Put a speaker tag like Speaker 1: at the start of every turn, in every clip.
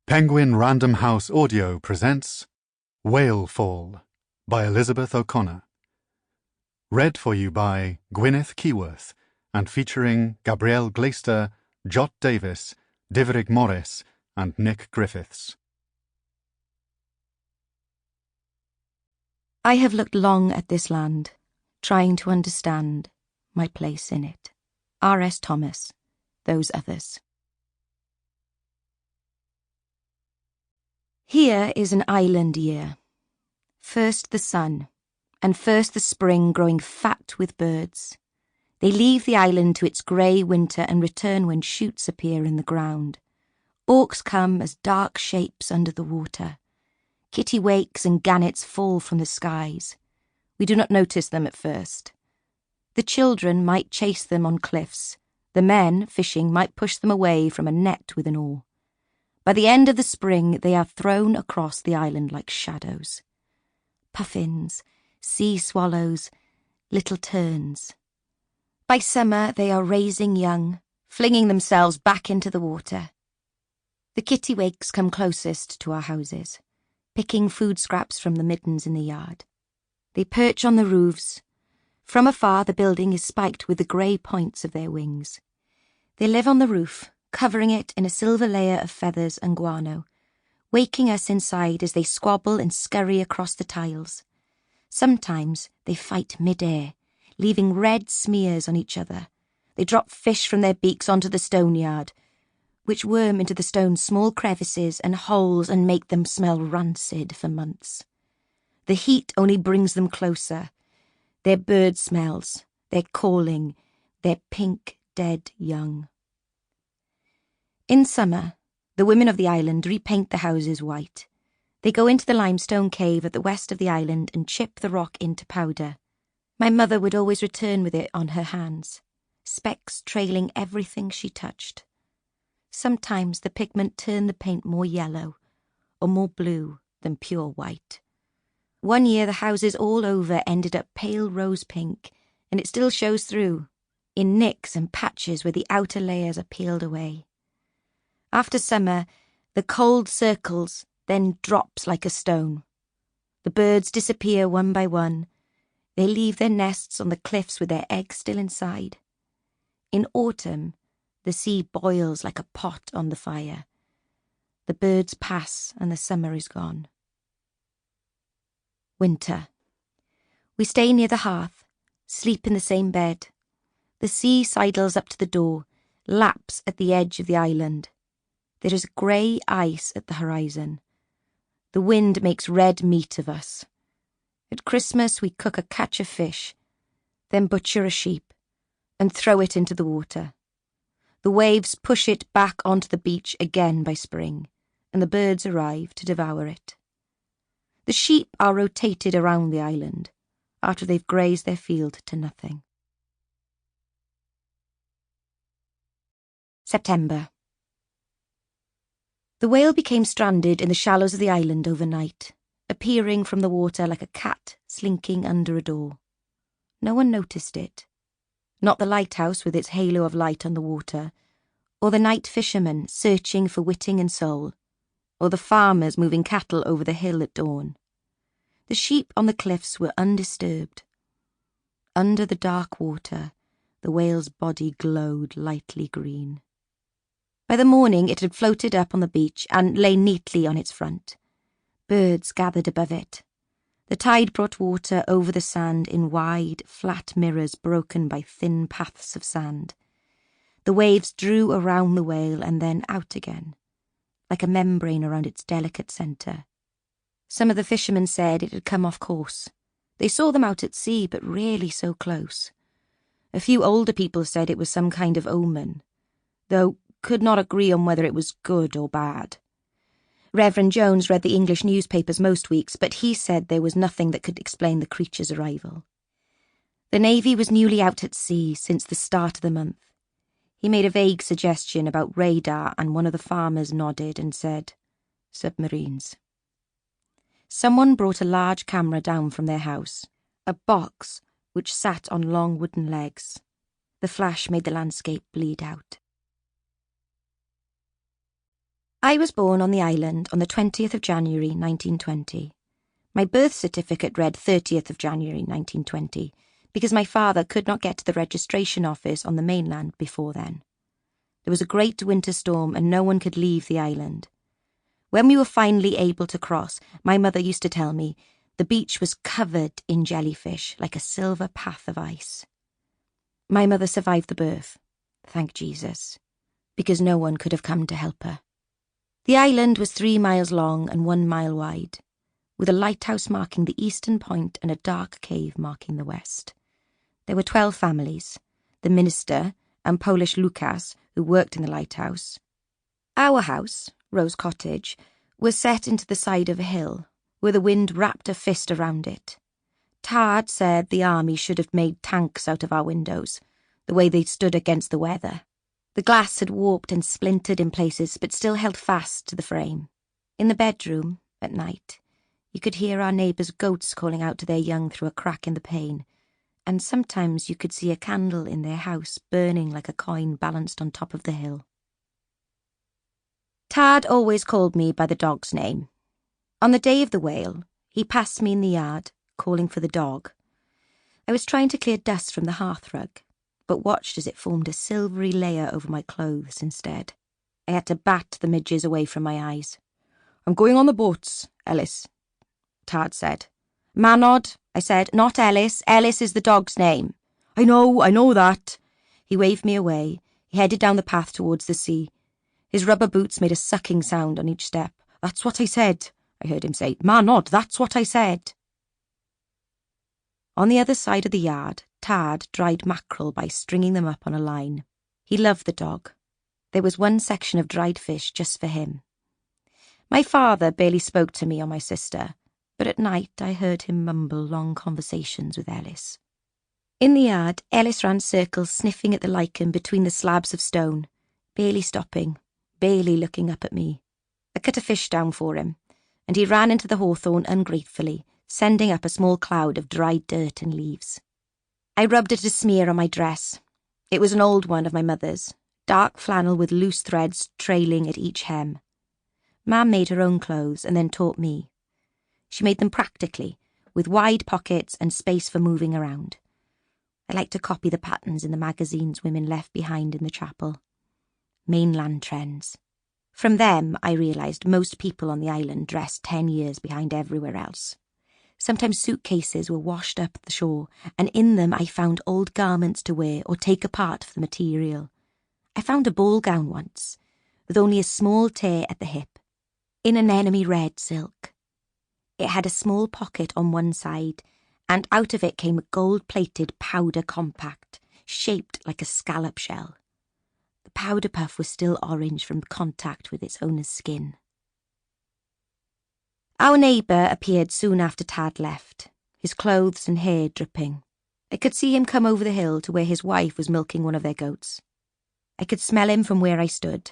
Speaker 1: Penguin Random House Audio presents Whale Fall by Elizabeth O'Connor. Read for you by Gwyneth Keyworth and featuring Gabrielle Glaister, Jot Davies, Dyfrig Morris and Nick Griffiths.
Speaker 2: I have looked long at this land, trying to understand my place in it. R.S. Thomas, Those Others. Here is an island year. First the sun, and first the spring growing fat with birds. They leave the island to its grey winter and return when shoots appear in the ground. Auks come as dark shapes under the water. Kittiwakes and gannets fall from the skies. We do not notice them at first. The children might chase them on cliffs. The men, fishing, might push them away from a net with an oar. By the end of the spring, they are thrown across the island like shadows. Puffins, sea swallows, little terns. By summer, they are raising young, flinging themselves back into the water. The kittiwakes come closest to our houses, picking food scraps from the middens in the yard. They perch on the roofs. From afar, the building is spiked with the grey points of their wings. They live on the roof, covering it in a silver layer of feathers and guano, waking us inside as they squabble and scurry across the tiles. Sometimes they fight mid-air, leaving red smears on each other. They drop fish from their beaks onto the stone yard, which worm into the stone's small crevices and holes and make them smell rancid for months. The heat only brings them closer. Their bird smells, their calling, their pink, dead young. In summer, the women of the island repaint the houses white. They go into the limestone cave at the west of the island and chip the rock into powder. My mother would always return with it on her hands, specks trailing everything she touched. Sometimes the pigment turned the paint more yellow or more blue than pure white. One year the houses all over ended up pale rose pink, and it still shows through, in nicks and patches where the outer layers are peeled away. After summer, the cold circles, then drops like a stone. The birds disappear one by one. They leave their nests on the cliffs with their eggs still inside. In autumn, the sea boils like a pot on the fire. The birds pass and the summer is gone. Winter. We stay near the hearth, sleep in the same bed. The sea sidles up to the door, laps at the edge of the island. There is grey ice at the horizon. The wind makes red meat of us. At Christmas we cook a catch of fish, then butcher a sheep, and throw it into the water. The waves push it back onto the beach again by spring, and the birds arrive to devour it. The sheep are rotated around the island after they've grazed their field to nothing. September. The whale became stranded in the shallows of the island overnight, appearing from the water like a cat slinking under a door. No one noticed it. Not the lighthouse with its halo of light on the water, or the night fishermen searching for whiting and sole, or the farmers moving cattle over the hill at dawn. The sheep on the cliffs were undisturbed. Under the dark water, the whale's body glowed lightly green. By the morning it had floated up on the beach and lay neatly on its front. Birds gathered above it. The tide brought water over the sand in wide, flat mirrors broken by thin paths of sand. The waves drew around the whale and then out again, like a membrane around its delicate centre. Some of the fishermen said it had come off course. They saw them out at sea, but rarely so close. A few older people said it was some kind of omen, though could not agree on whether it was good or bad. Reverend Jones read the English newspapers most weeks, but he said there was nothing that could explain the creature's arrival. The Navy was newly out at sea since the start of the month. He made a vague suggestion about radar, and one of the farmers nodded and said, "Submarines." Someone brought a large camera down from their house, a box which sat on long wooden legs. The flash made the landscape bleed out. I was born on the island on the 20th of January 1920. My birth certificate read 30th of January 1920 because my father could not get to the registration office on the mainland before then. There was a great winter storm and no one could leave the island. When we were finally able to cross, my mother used to tell me the beach was covered in jellyfish like a silver path of ice. My mother survived the birth, thank Jesus, because no one could have come to help her. The island was 3 miles long and 1 mile wide, with a lighthouse marking the eastern point and a dark cave marking the west. There were 12 families, the minister and Polish Lukas, who worked in the lighthouse. Our house, Rose Cottage, was set into the side of a hill, where the wind wrapped a fist around it. Tad said the army should have made tanks out of our windows, the way they stood against the weather. The glass had warped and splintered in places, but still held fast to the frame. In the bedroom, at night, you could hear our neighbours' goats calling out to their young through a crack in the pane, and sometimes you could see a candle in their house burning like a coin balanced on top of the hill. Tad always called me by the dog's name. On the day of the whale, he passed me in the yard, calling for the dog. I was trying to clear dust from the hearthrug, but watched as it formed a silvery layer over my clothes instead. I had to bat the midges away from my eyes. "I'm going on the boats, Ellis," Tad said. "Manod," I said, "not Ellis. Ellis is the dog's name." I know that." He waved me away. He headed down the path towards the sea. His rubber boots made a sucking sound on each step. "That's what I said," I heard him say. "Manod, that's what I said." On the other side of the yard, Tad dried mackerel by stringing them up on a line. He loved the dog. There was one section of dried fish just for him. My father barely spoke to me or my sister, but at night I heard him mumble long conversations with Ellis. In the yard, Ellis ran circles sniffing at the lichen between the slabs of stone, barely stopping, barely looking up at me. I cut a fish down for him, and he ran into the hawthorn ungratefully, sending up a small cloud of dried dirt and leaves. I rubbed at a smear on my dress. It was an old one of my mother's, dark flannel with loose threads trailing at each hem. Mam made her own clothes and then taught me. She made them practically, with wide pockets and space for moving around. I liked to copy the patterns in the magazines women left behind in the chapel. Mainland trends. From them, I realised most people on the island dressed 10 years behind everywhere else. Sometimes suitcases were washed up the shore, and in them I found old garments to wear or take apart for the material. I found a ball gown once, with only a small tear at the hip, in anemone red silk. It had a small pocket on one side, and out of it came a gold-plated powder compact, shaped like a scallop shell. The powder puff was still orange from contact with its owner's skin. Our neighbour appeared soon after Tad left, his clothes and hair dripping. I could see him come over the hill to where his wife was milking one of their goats. I could smell him from where I stood,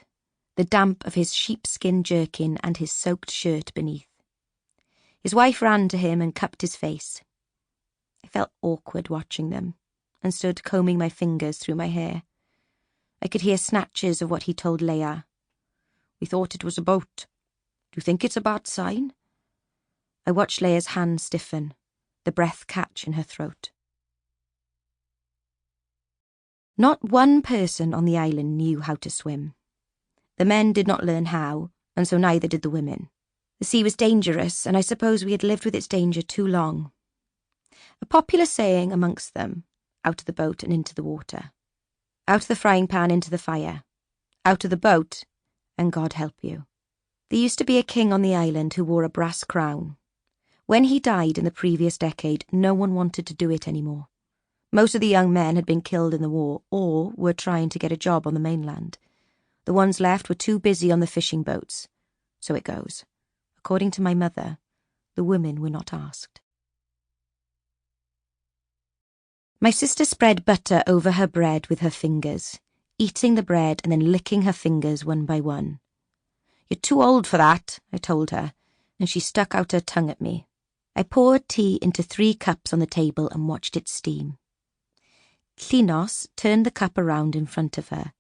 Speaker 2: the damp of his sheepskin jerkin and his soaked shirt beneath. His wife ran to him and cupped his face. I felt awkward watching them, and stood combing my fingers through my hair. I could hear snatches of what he told Leah. "We thought it was a boat. Do you think it's a bad sign?" I watched Leah's hand stiffen, the breath catch in her throat. Not one person on the island knew how to swim. The men did not learn how, and so neither did the women. The sea was dangerous, and I suppose we had lived with its danger too long. A popular saying amongst them, out of the boat and into the water. Out of the frying pan into the fire. Out of the boat, and God help you. There used to be a king on the island who wore a brass crown. When he died in the previous decade, no one wanted to do it anymore. Most of the young men had been killed in the war or were trying to get a job on the mainland. The ones left were too busy on the fishing boats. So it goes. According to my mother, the women were not asked. My sister spread butter over her bread with her fingers, eating the bread and then licking her fingers one by one. "You're too old for that," I told her, and she stuck out her tongue at me. I poured tea into 3 cups on the table and watched it steam. Klinos turned the cup around in front of her,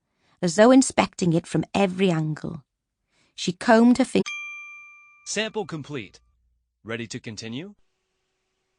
Speaker 2: as though inspecting it from every angle. She combed her fingers.
Speaker 3: Sample complete. Ready to continue?